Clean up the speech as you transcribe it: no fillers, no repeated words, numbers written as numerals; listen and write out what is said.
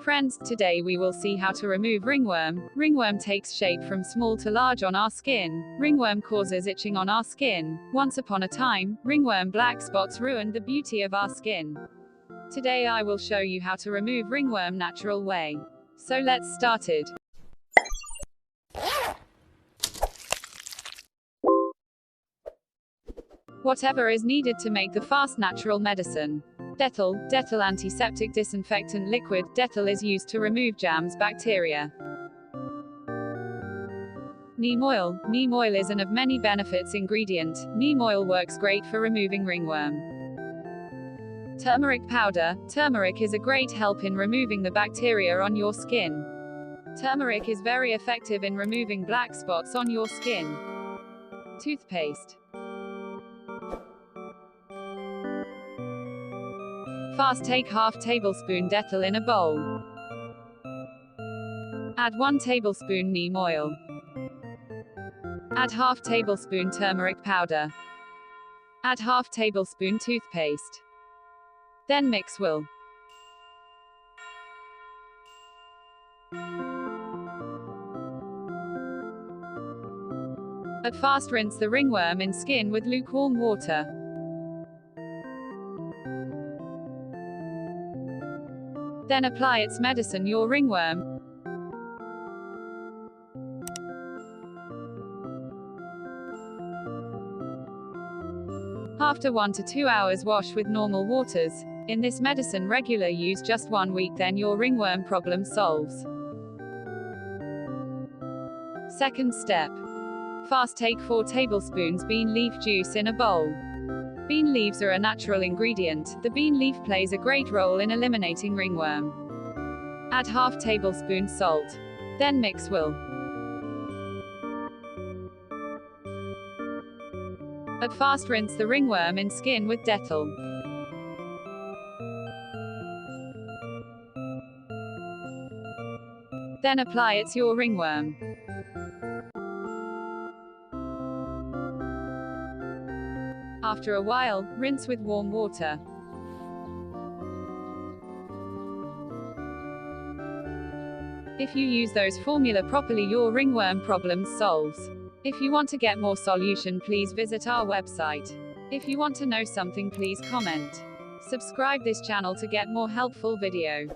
Friends, today we will see how to remove ringworm. Ringworm takes shape from small to large on our skin. Ringworm causes itching on our skin. Once upon a time, ringworm black spots ruined the beauty of our skin. Today I will show you how to remove ringworm natural way. So let's start it. Whatever is needed to make the fast natural medicine. Dettol antiseptic disinfectant liquid. Dettol is used to remove germs, bacteria. Neem oil. Neem oil is an of many benefits ingredient. Neem oil works great for removing ringworm. Turmeric powder. Turmeric is a great help in removing the bacteria on your skin. Turmeric is very effective in removing black spots on your skin. Toothpaste. Fast, take half tablespoon Dettol in a bowl. Add 1 tablespoon neem oil. Add half tablespoon turmeric powder. Add half tablespoon toothpaste. Then mix well. At fast, rinse the ringworm in skin with lukewarm water. Then apply its medicine your ringworm. After 1 to 2 hours, wash with normal waters. In this medicine regular use just 1 week, then your ringworm problem solves. Second step. Fast, take 4 tablespoons bean leaf juice in a bowl. Bean leaves are a natural ingredient. The bean leaf plays a great role in eliminating ringworm. Add half tablespoon salt. Then mix well. At fast, rinse the ringworm in skin with Dettol. Then apply it to your ringworm. After a while, rinse with warm water. If you use those formula properly, your ringworm problem solves. If you want to get more solution, please visit our website. If you want to know something, please comment. Subscribe this channel to get more helpful video.